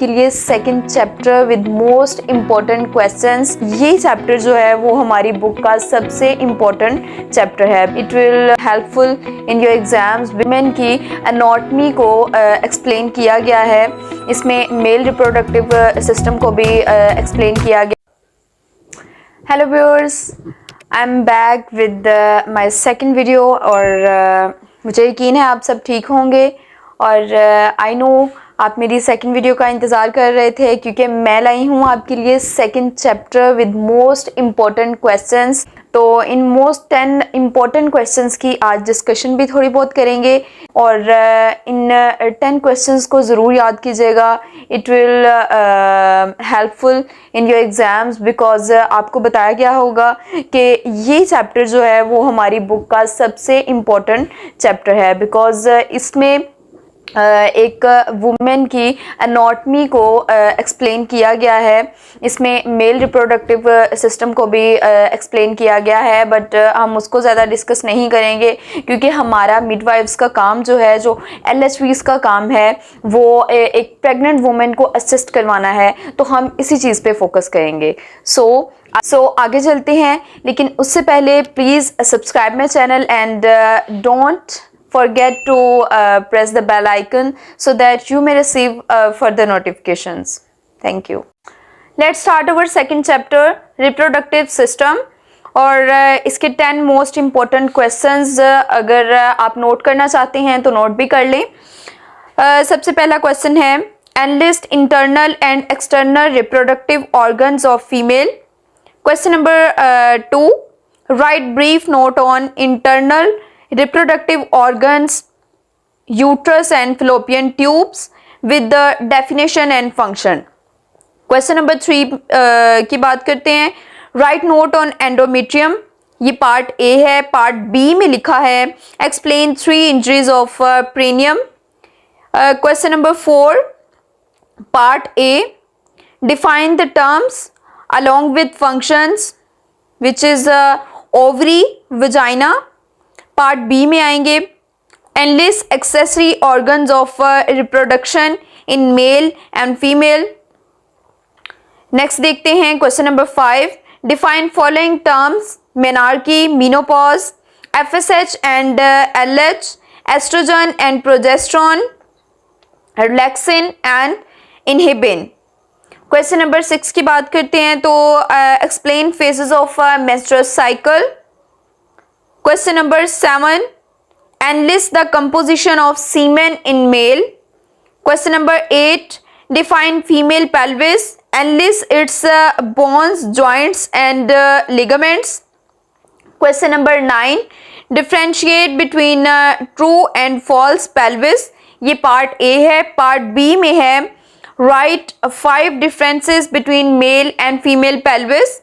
के लिए second chapter with most important questions. ये चैप्टर जो है वो हमारी बुक का सबसे इम्पॉर्टेंट चैप्टर है। It will helpful in your exams. Women की एनाटॉमी को एक्सप्लेन किया गया है। इसमें मेल रिप्रोडक्टिव सिस्टम को भी एक्सप्लेन किया गया। Hello viewers, I am back with my second video और मुझे यकीन है आप सब ठीक होंगे और आई नो आप मेरी सेकंड वीडियो का इंतज़ार कर रहे थे क्योंकि मैं लाई हूँ आपके लिए second chapter with most important questions. तो इन मोस्ट 10 इम्पॉर्टेंट क्वेश्चंस की आज डिस्कशन भी थोड़ी बहुत करेंगे और इन 10 क्वेश्चंस को ज़रूर याद कीजिएगा। It will helpful in your exams because आपको बताया गया होगा कि ये चैप्टर जो है वो हमारी बुक का सबसे इम्पॉर्टेंट चैप्टर है बिकॉज इसमें एक वुमेन की एनाटॉमी को एक्सप्लेन किया गया है। इसमें मेल रिप्रोडक्टिव सिस्टम को भी एक्सप्लेन किया गया है बट हम उसको ज़्यादा डिस्कस नहीं करेंगे क्योंकि हमारा मिडवाइफ्स का काम जो है, जो LHVs का काम है, वो एक प्रेग्नेंट वुमेन को असिस्ट करवाना है, तो हम इसी चीज़ पे फोकस करेंगे। सो आगे चलते हैं, लेकिन उससे पहले please subscribe my channel and don't forget to press the bell icon so that you may receive further notifications. Thank you. Let's start our second chapter, reproductive system. और इसके 10 मोस्ट इम्पॉर्टेंट क्वेश्चंस अगर आप note करना चाहते हैं तो note भी कर लें। सबसे पहला क्वेश्चन है, enlist internal and external reproductive organs of female. Question number 2, write brief note on internal reproductive organs, uterus and fallopian tubes with the definition and function. Question number 3 की बात करते हैं, write note on endometrium। ये part A है। Part B में लिखा है, explain 3 injuries of perineum। Question number 4, part A, define the terms along with functions which is ovary, vagina। Part B में आएंगे, enlist accessory organs of reproduction in male and female. Next देखते हैं question number 5, define following terms, menarche, menopause, FSH and LH, estrogen and progesterone, relaxin and inhibin. Question number 6 की बात करते हैं तो explain phases of menstrual cycle. Question number 7, enlist the composition of semen in male। Question number 8, define female pelvis, enlist its bones, joints and ligaments। Question number 9, differentiate between true and false pelvis। ये part A है। Part B में है, write 5 differences between male and female pelvis।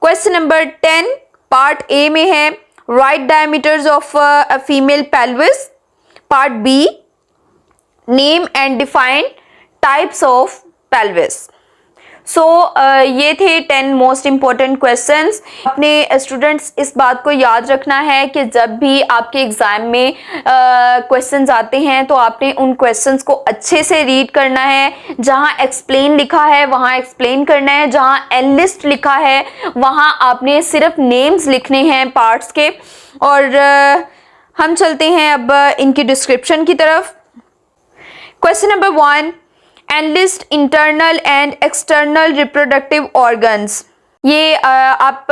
Question number 10 part A में है, right diameters of a female pelvis। part B, name and define types of pelvis। सो ये थे 10 most important questions. अपने students इस बात को याद रखना है कि जब भी आपके एग्ज़ाम में क्वेश्चंस आते हैं तो आपने उन क्वेश्चंस को अच्छे से रीड करना है। जहाँ एक्सप्लेन लिखा है वहाँ एक्सप्लेन करना है, जहाँ एनलिस्ट लिखा है वहाँ आपने सिर्फ नेम्स लिखने हैं पार्ट्स के। और हम चलते हैं अब इनकी डिस्क्रिप्शन की तरफ। Question number 1, enlist internal and external reproductive organs. ये आप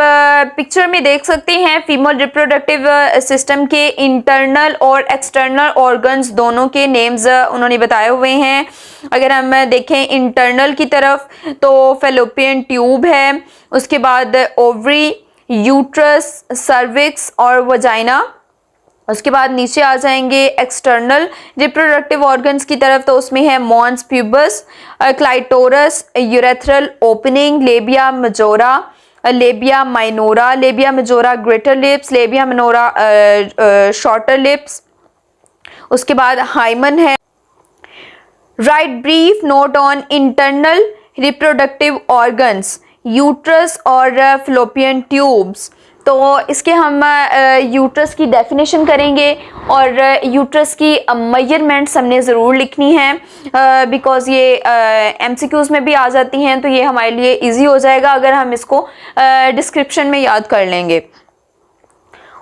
पिक्चर में देख सकते हैं, फीमेल रिप्रोडक्टिव सिस्टम के इंटरनल और एक्सटर्नल ऑर्गन्स दोनों के नेम्स उन्होंने बताए हुए हैं। अगर हम देखें इंटरनल की तरफ तो फैलोपियन ट्यूब है, उसके बाद ओवरी, यूट्रस, सर्विक्स और वजाइना। उसके बाद नीचे आ जाएंगे एक्सटर्नल रिप्रोडक्टिव ऑर्गन्स की तरफ, तो उसमें है mons pubis, clitoris, urethral opening, labia majora, labia minora, labia majora greater lips, labia minora shorter lips. उसके बाद हाइमन है। Right brief note on internal reproductive organs, uterus और फैलोपियन ट्यूब्स। तो इसके हम यूट्रस की डेफिनेशन करेंगे और यूट्रस की मेजरमेंट्स हमने ज़रूर लिखनी है बिकॉज़ ये एमसीक्यूज़ में भी आ जाती हैं, तो ये हमारे लिए इजी हो जाएगा अगर हम इसको डिस्क्रिप्शन में याद कर लेंगे।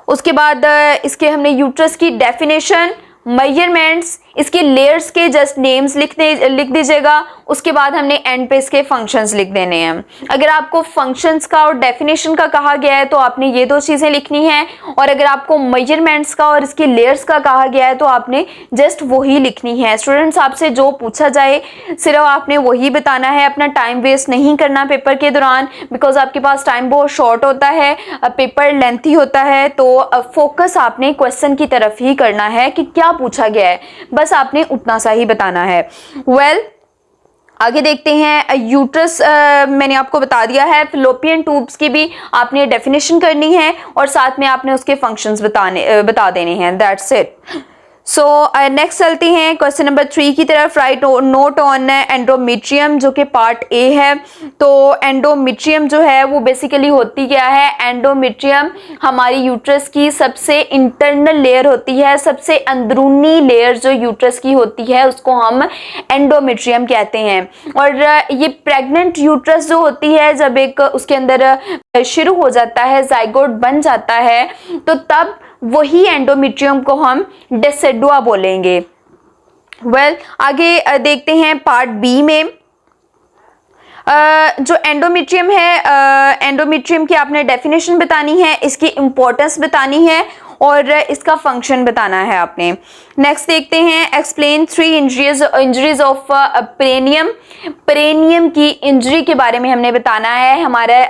उसके बाद इसके हमने यूट्रस की डेफिनेशन, मेजरमेंट्स, इसके लेयर्स के जस्ट नेम्स लिख दीजिएगा। उसके बाद हमने एंड पे इसके फंक्शंस लिख देने हैं। अगर आपको फंक्शंस का और डेफिनेशन का कहा गया है तो आपने ये दो चीज़ें लिखनी हैं, और अगर आपको मेजरमेंट्स का और इसके लेयर्स का कहा गया है तो आपने जस्ट वही लिखनी है। स्टूडेंट्स, आपसे जो पूछा जाए सिर्फ आपने वही बताना है, अपना टाइम वेस्ट नहीं करना पेपर के दौरान, बिकॉज आपके पास टाइम बहुत शॉर्ट होता है, पेपर लेंथी होता है, तो फोकस आपने क्वेश्चन की तरफ ही करना है कि क्या पूछा गया है, बस आपने उतना सा ही बताना है। आगे देखते हैं यूट्रस, मैंने आपको बता दिया है। फिलोपियन ट्यूब्स की भी आपने डेफिनेशन करनी है और साथ में आपने उसके फंक्शंस बता देने हैं। That's it. सो नेक्स्ट चलते हैं क्वेश्चन नंबर 3 की तरफ। राइट नोट ऑन एंडोमेट्रियम, जो कि पार्ट ए है। तो एंडोमेट्रियम जो है वो बेसिकली होती क्या है? एंडोमेट्रियम हमारी यूट्रस की सबसे इंटरनल लेयर होती है, सबसे अंदरूनी लेयर जो यूट्रस की होती है उसको हम एंडोमेट्रियम कहते हैं। और ये प्रेग्नेंट यूट्रस जो होती है, जब एक उसके अंदर शुरू हो जाता है, जाइगोट बन जाता है, तो तब वही एंडोमेट्रियम को हम डेसिडुआ बोलेंगे। आगे देखते हैं पार्ट बी में। जो एंडोमेट्रियम है, एंडोमेट्रियम की आपने डेफिनेशन बतानी है, इसकी इंपॉर्टेंस बतानी है और इसका फंक्शन बताना है आपने। नेक्स्ट देखते हैं, एक्सप्लेन 3 इंजरीज ऑफ पेरेनियम। पेरेनियम की इंजरी के बारे में हमने बताना है। हमारे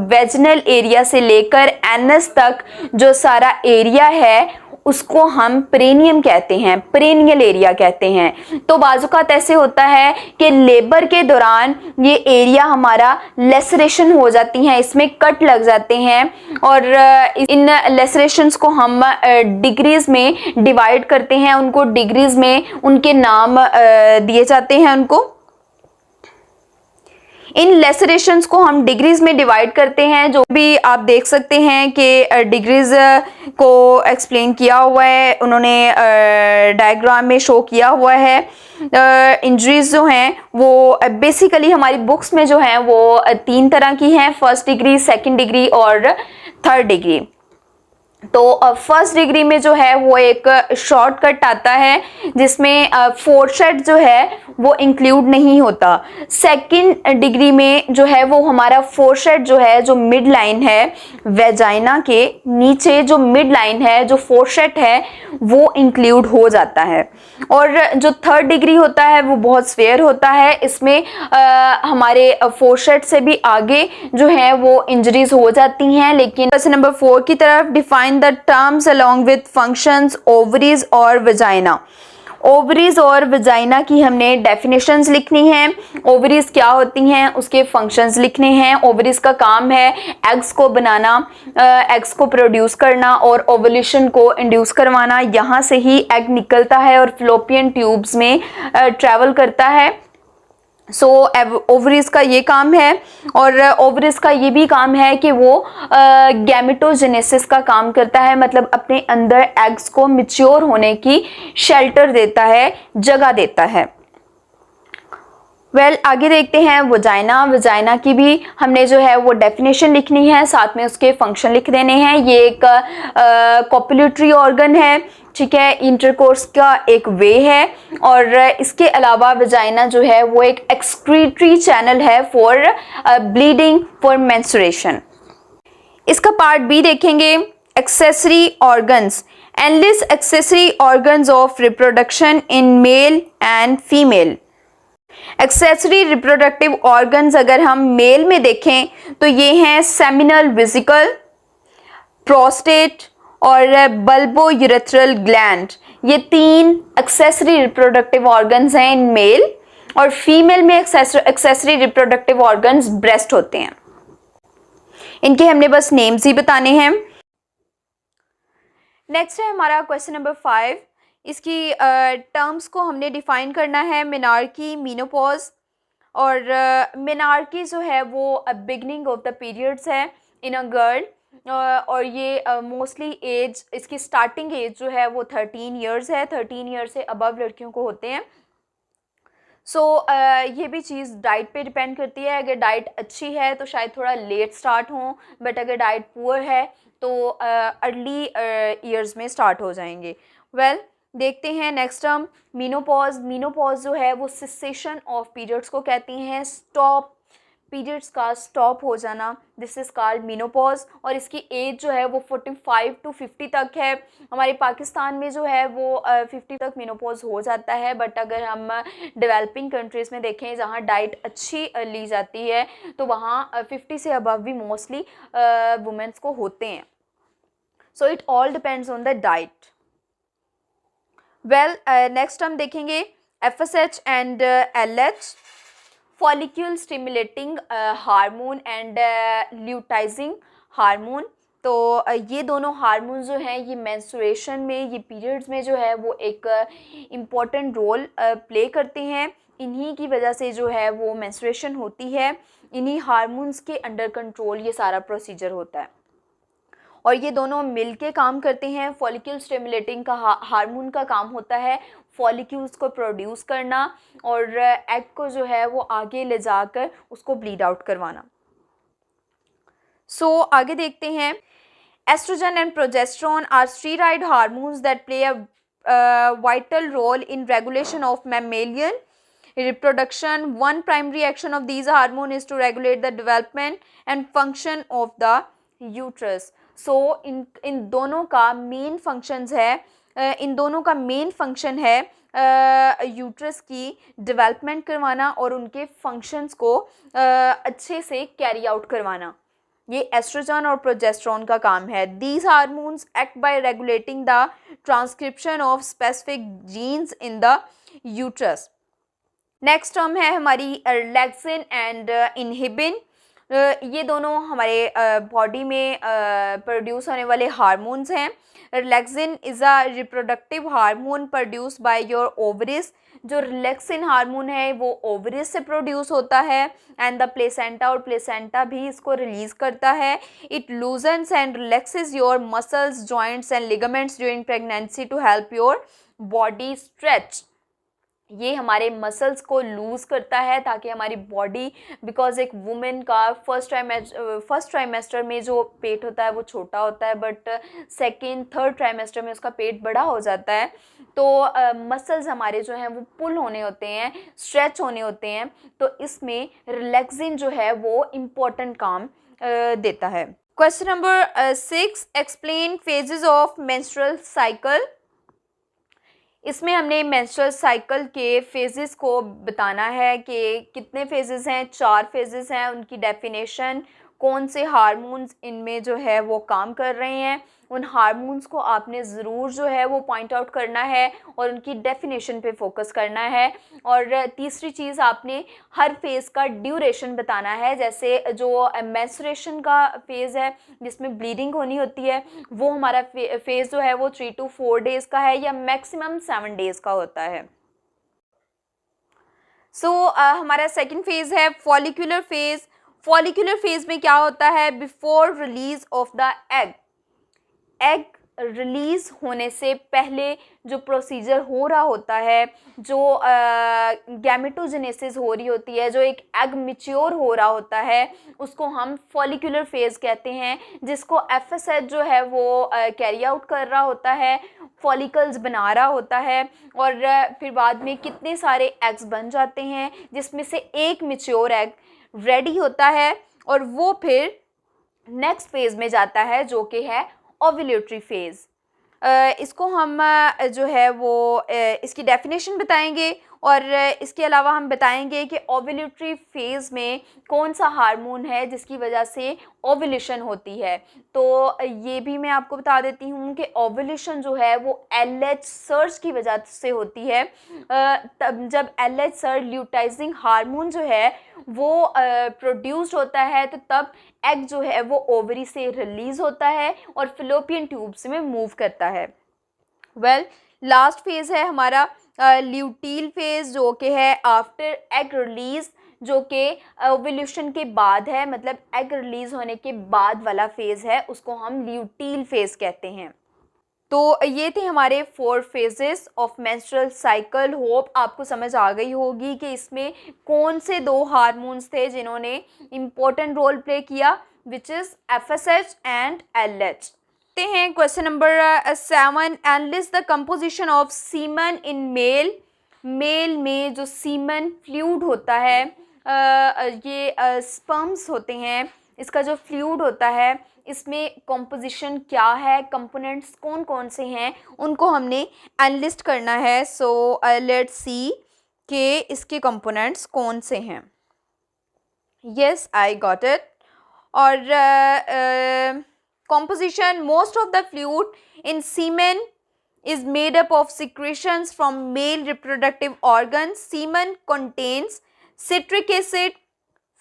वेजिनल एरिया से लेकर एनस तक जो सारा एरिया है उसको हम पेरेनियम कहते हैं, पेरेनियल एरिया कहते हैं। तो बाजुकात ऐसे होता है कि लेबर के दौरान ये एरिया हमारा लेसरेशन हो जाती हैं, इसमें कट लग जाते हैं और इन लेसरेशंस को हम डिग्रीज में डिवाइड करते हैं, उनको डिग्रीज में उनके नाम दिए जाते हैं उनको। इन लेसरेशंस को हम डिग्रीज में डिवाइड करते हैं, जो भी आप देख सकते हैं कि डिग्रीज को एक्सप्लेन किया हुआ है, उन्होंने डायग्राम में शो किया हुआ है। इंजरीज जो हैं वो बेसिकली हमारी बुक्स में जो हैं वो 3 तरह की हैं, फर्स्ट डिग्री, सेकंड डिग्री और थर्ड डिग्री। तो फर्स्ट डिग्री में जो है वो एक शॉर्टकट आता है जिसमें फोरशेड जो है वो इंक्लूड नहीं होता। सेकंड डिग्री में जो है वो हमारा फोरशेड जो है, जो मिड लाइन है वेजाइना के नीचे, जो मिड लाइन है, जो फोरशेड है वो इंक्लूड हो जाता है। और जो थर्ड डिग्री होता है वो बहुत स्फेयर होता है, इसमें हमारे फोरशेड से भी आगे जो है वो इंजरीज हो जाती हैं। लेकिन क्वेश्चन नंबर 4 की तरफ, define the terms along with functions ovaries और वजाइना। ओवरीज और वजाइना की हमने डेफिनेशंस लिखनी है। ओवरीज क्या होती हैं, उसके फंक्शंस लिखने हैं। ओवरीज का काम है एग्स को बनाना, एग्स को प्रोड्यूस करना और ओवुलेशन को इंड्यूस करवाना। यहाँ से ही एग निकलता है और फ्लोपियन ट्यूब्स में ट्रैवल करता है। सो ओवरीज का ये काम है और ओवरीज का ये भी काम है कि वो गैमेटोजेनेसिस का काम करता है, मतलब अपने अंदर एग्स को मैच्योर होने की शेल्टर देता है, जगह देता है। आगे देखते हैं वजाइना। वजाइना की भी हमने जो है वो डेफिनेशन लिखनी है, साथ में उसके फंक्शन लिख देने हैं। ये एक कॉपुलेटरी ऑर्गन है, ठीक है, इंटरकोर्स का एक वे है और इसके अलावा वजाइना जो है वो एक एक्सक्रीटरी चैनल है फॉर ब्लीडिंग, फॉर मेंस्ट्रुएशन। इसका पार्ट बी देखेंगे, accessory organs. Enlist accessory organs of reproduction in male and female. Accessory reproductive organs अगर हम मेल में देखें तो ये हैं सेमिनल वेसिकल, प्रोस्टेट और बल्बो यूरेथ्रल ग्लैंड। ये 3 एक्सेसरी रिप्रोडक्टिव ऑर्गन्स हैं इन मेल, और फीमेल में एक्सेसरी रिप्रोडक्टिव ऑर्गन्स ब्रेस्ट होते हैं। इनके हमने बस नेम्स ही बताने हैं। नेक्स्ट है हमारा क्वेश्चन नंबर 5। इसकी टर्म्स को हमने डिफाइन करना है, मेनार्की, मीनोपॉज। और मेनार्की जो है वो बिगनिंग ऑफ द पीरियड्स है इन अ गर्ल, और ये मोस्टली एज, इसकी स्टार्टिंग एज जो है वो 13 ईयर्स है, 13 ईयर से अबव लड़कियों को होते हैं। ये भी चीज़ डाइट पे डिपेंड करती है। अगर डाइट अच्छी है तो शायद थोड़ा लेट स्टार्ट हो, बट अगर डाइट पुअर है तो अर्ली ईयर्स में स्टार्ट हो जाएंगे। देखते हैं नेक्स्ट टर्म मीनोपॉज। मीनोपॉज जो है वो सिसेशन ऑफ पीरियड्स को कहती हैं, स्टॉप, पीरियड्स का स्टॉप हो जाना, दिस इज़ कॉल्ड मीनोपॉज। और इसकी एज जो है वो 45 to 50 तक है। हमारे पाकिस्तान में जो है वो 50 तक मीनोपॉज हो जाता है, बट अगर हम डेवलपिंग कंट्रीज़ में देखें जहाँ डाइट अच्छी ली जाती है तो वहाँ 50 से अबव भी मोस्टली वुमेंस को होते हैं। So it all depends on the diet. Next हम देखेंगे FSH and LH, follicle stimulating hormone and luteinizing hormone. तो ये दोनों हार्मोन जो हैं ये मेंस्ट्रुएशन में, ये पीरियड्स में जो है वो एक इम्पॉर्टेंट रोल प्ले करते हैं। इन्हीं की वजह से जो है वो मेंस्ट्रुएशन होती है, इन्हीं हार्मोन्स के अंडर कंट्रोल ये सारा प्रोसीजर होता है और ये दोनों मिलके काम करते हैं। फॉलिक्यूल स्टिमुलेटिंग का हार्मोन का काम होता है फॉलिक्यूल्स को प्रोड्यूस करना और एग को जो है वो आगे ले जाकर उसको ब्लीड आउट करवाना। आगे देखते हैं estrogen and progesterone are steroid hormones that play a vital role in regulation of mammalian reproduction. One primary action of these hormones is to regulate the development and function of the uterus. इन दोनों का main functions है, इन दोनों का main function है uterus की development करवाना और उनके फंक्शंस को अच्छे से कैरी आउट करवाना। ये एस्ट्रोजन और प्रोजेस्टेरोन का काम है। These hormones act by regulating the transcription of specific jeans in the uterus. Next term है हमारी रिलैक्सिन एंड इनहिबिन। ये दोनों हमारे बॉडी में प्रोड्यूस होने वाले हार्मोन्स हैं। Relaxin is a reproductive hormone produce by your ovaries. जो रिलैक्सिन हार्मोन है वो ओवरीज से प्रोड्यूस होता है एंड द प्लेसेंटा, और प्लेसेंटा भी इसको रिलीज करता है। It loosens and relaxes your muscles, joints and ligaments during pregnancy to help your body stretch. ये हमारे मसल्स को लूज़ करता है ताकि हमारी बॉडी, बिकॉज एक वुमेन का फर्स्ट ट्राइमेस्टर में जो पेट होता है वो छोटा होता है, बट सेकेंड थर्ड ट्राइमेस्टर में उसका पेट बड़ा हो जाता है। तो मसल्स हमारे जो हैं वो पुल होने होते हैं, स्ट्रेच होने होते हैं। तो इसमें रिलैक्सिन जो है वो इम्पोर्टेंट काम देता है। Question number 6, explain phases of menstrual cycle. इसमें हमने मेंस्ट्रुअल साइकिल के फेजेस को बताना है कि कितने फेजेस हैं। 4 फेजेस हैं, उनकी डेफिनेशन, कौन से हार्मोन्स इनमें जो है वो काम कर रहे हैं, उन हार्मोन्स को आपने ज़रूर जो है वो पॉइंट आउट करना है और उनकी डेफिनेशन पे फोकस करना है। और तीसरी चीज़, आपने हर फेज़ का ड्यूरेशन बताना है। जैसे जो मेंस्ट्रुएशन का फेज़ है जिसमें ब्लीडिंग होनी होती है, वो हमारा फेज़ जो है वो 3 to 4 डेज़ का है या मैक्सिमम 7 डेज़ का होता है। हमारा सेकंड फेज़ है फॉलिकुलर फेज़। फॉलिकुलर फेज़ में क्या होता है? Before release of the egg, egg release होने से पहले जो प्रोसीजर हो रहा होता है, जो गैमेटोजेनेसिस हो रही होती है, जो एक एग मैच्योर हो रहा होता है, उसको हम फॉलिकुलर फेज़ कहते हैं, जिसको FSH जो है वो कैरी आउट कर रहा होता है, फॉलिकल्स बना रहा होता है और फिर बाद में कितने सारे एग्स बन जाते हैं जिसमें से एक मैच्योर एग रेडी होता है और वो फिर नेक्स्ट फेज़ में जाता है जो कि है ओव्यूलेटरी फेज़। इसको हम जो है वो इसकी डेफिनेशन बताएंगे और इसके अलावा हम बताएंगे कि ओव्यूलेटरी फेज़ में कौन सा हार्मोन है जिसकी वजह से ओव्यूलेशन होती है। तो ये भी मैं आपको बता देती हूँ कि ओव्यूलेशन जो है वो LH सर्ज की वजह से होती है। तब जब LH सर्ज ल्यूटाइजिंग हार्मोन जो है वो प्रोड्यूस्ड होता है तो तब एग जो है वो ओवरी से रिलीज होता है और फिलोपियन ट्यूब्स में मूव करता है। लास्ट फेज़ है हमारा ल्यूटील फेज़ जो कि है आफ्टर एग रिलीज जो कि ओव्यूलेशन के बाद है, मतलब एग रिलीज होने के बाद वाला फेज है, उसको हम ल्यूटील फेज कहते हैं। तो ये थे हमारे 4 phases of menstrual cycle. Hope आपको समझ आ गई होगी कि इसमें कौन से 2 हार्मोन्स थे जिन्होंने इम्पोर्टेंट रोल प्ले किया, which is FSH and LH। देखते हैं question number 7, analysis the composition of semen in male. Male में जो सीमन फ्लूइड होता है, ये स्पर्म्स होते हैं, इसका जो फ्लूइड होता है इसमें कॉम्पोजिशन क्या है, कंपोनेंट्स कौन कौन से हैं, उनको हमने एनालिस्ट करना है। सो लेट्स सी कि इसके कंपोनेंट्स कौन से हैं। Yes, I got it. और composition, most of the fluid in semen is made up of secretions from male reproductive organs. Semen contains citric acid,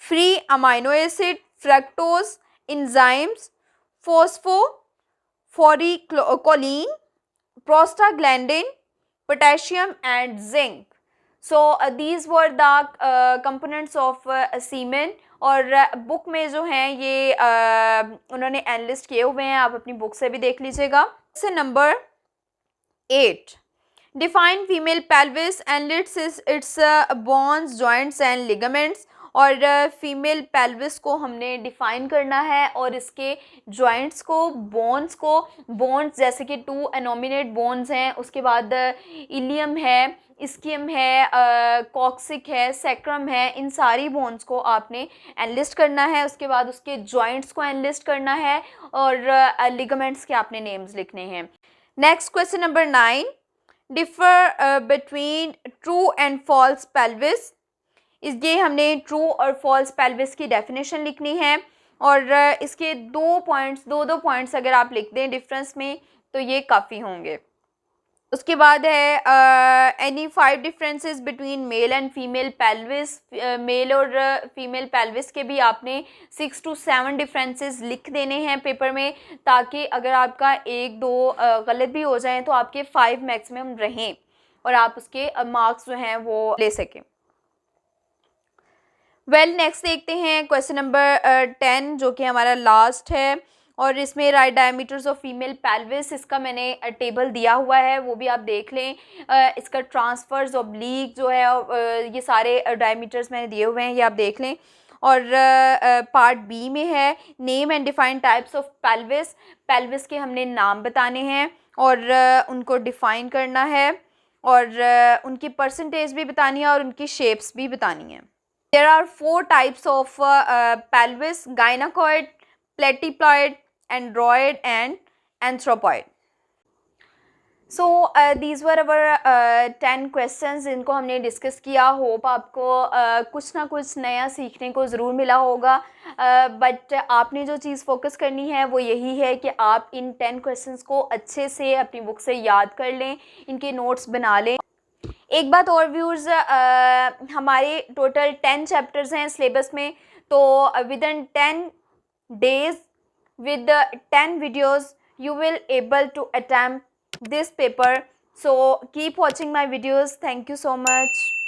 free amino acid, fructose, enzymes, phosphocholine, prostaglandin, potassium and zinc. So these were the components of semen. और book में जो हैं ये उन्होंने analyst किए हुए हैं, आप अपनी बुक से भी देख लीजिएगा। Question number 8, define female pelvis and it's bones, joints and ligaments. और फीमेल पेल्विस को हमने डिफाइन करना है और इसके जॉइंट्स को, बोन्स जैसे कि 2 एनोमिनेट बोन्स हैं, उसके बाद इलियम है, इस्कियम है, कॉक्सिक है, सैक्रम है, इन सारी बोन्स को आपने एनालिस्ट करना है। उसके बाद उसके जॉइंट्स को एनालिस्ट करना है और लिगामेंट्स के आपने नेम्स लिखने हैं। Next question number 9, differ between true and false pelvis. ये हमने ट्रू और फॉल्स पेल्विस की डेफिनेशन लिखनी है और इसके 2 पॉइंट्स अगर आप लिख दें डिफरेंस में तो ये काफ़ी होंगे। उसके बाद है any 5 differences between male and female pelvis. Male और फीमेल पेल्विस के भी आपने 6 to 7 डिफरेंसेस लिख देने हैं पेपर में, ताकि अगर आपका 1-2 गलत भी हो जाएं तो आपके 5 मैक्सिमम रहें और आप उसके मार्क्स जो हैं वो ले सकें। नेक्स्ट देखते हैं क्वेश्चन नंबर 10, जो कि हमारा लास्ट है और इसमें right diameters of female pelvis, इसका मैंने टेबल दिया हुआ है, वो भी आप देख लें। इसका ट्रांसफर्स, ऑब्लीक जो है, ये सारे डायमीटर्स मैंने दिए हुए हैं, ये आप देख लें। और पार्ट बी में है name and define types of pelvis. Pelvis के हमने नाम बताने हैं और उनको डिफाइन करना है और उनकी परसेंटेज भी बतानी है और उनकी शेप्स भी बतानी है। There are 4 types of pelvis: gynecoid, platyploid, android and anthropoid. So these were our 10 questions जिनको हमने डिस्कस किया। होप आपको कुछ ना कुछ नया सीखने को ज़रूर मिला होगा, बट आपने जो चीज़ फोकस करनी है वो यही है कि आप इन 10 क्वेश्चंस को अच्छे से अपनी बुक से याद कर लें, इनके नोट्स बना लें। एक बात और व्यूअर्स, हमारे टोटल 10 चैप्टर्स हैं सिलेबस में, तो with in 10 days with the 10 videos you will able to attempt this paper. So keep watching my videos. Thank you so much.